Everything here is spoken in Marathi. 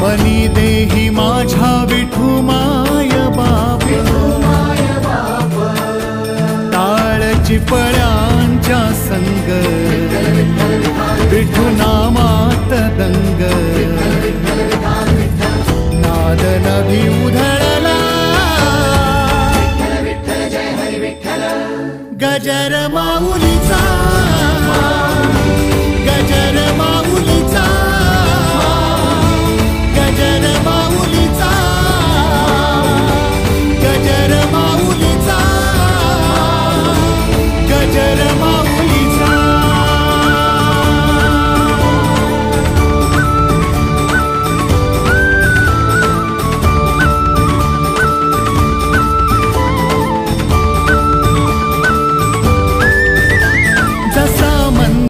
मनी देही माझ्या विठू माय बाप, टाळ चिपळ्यांच्या संग, विठू नामात दंग, नाद नभी उधळ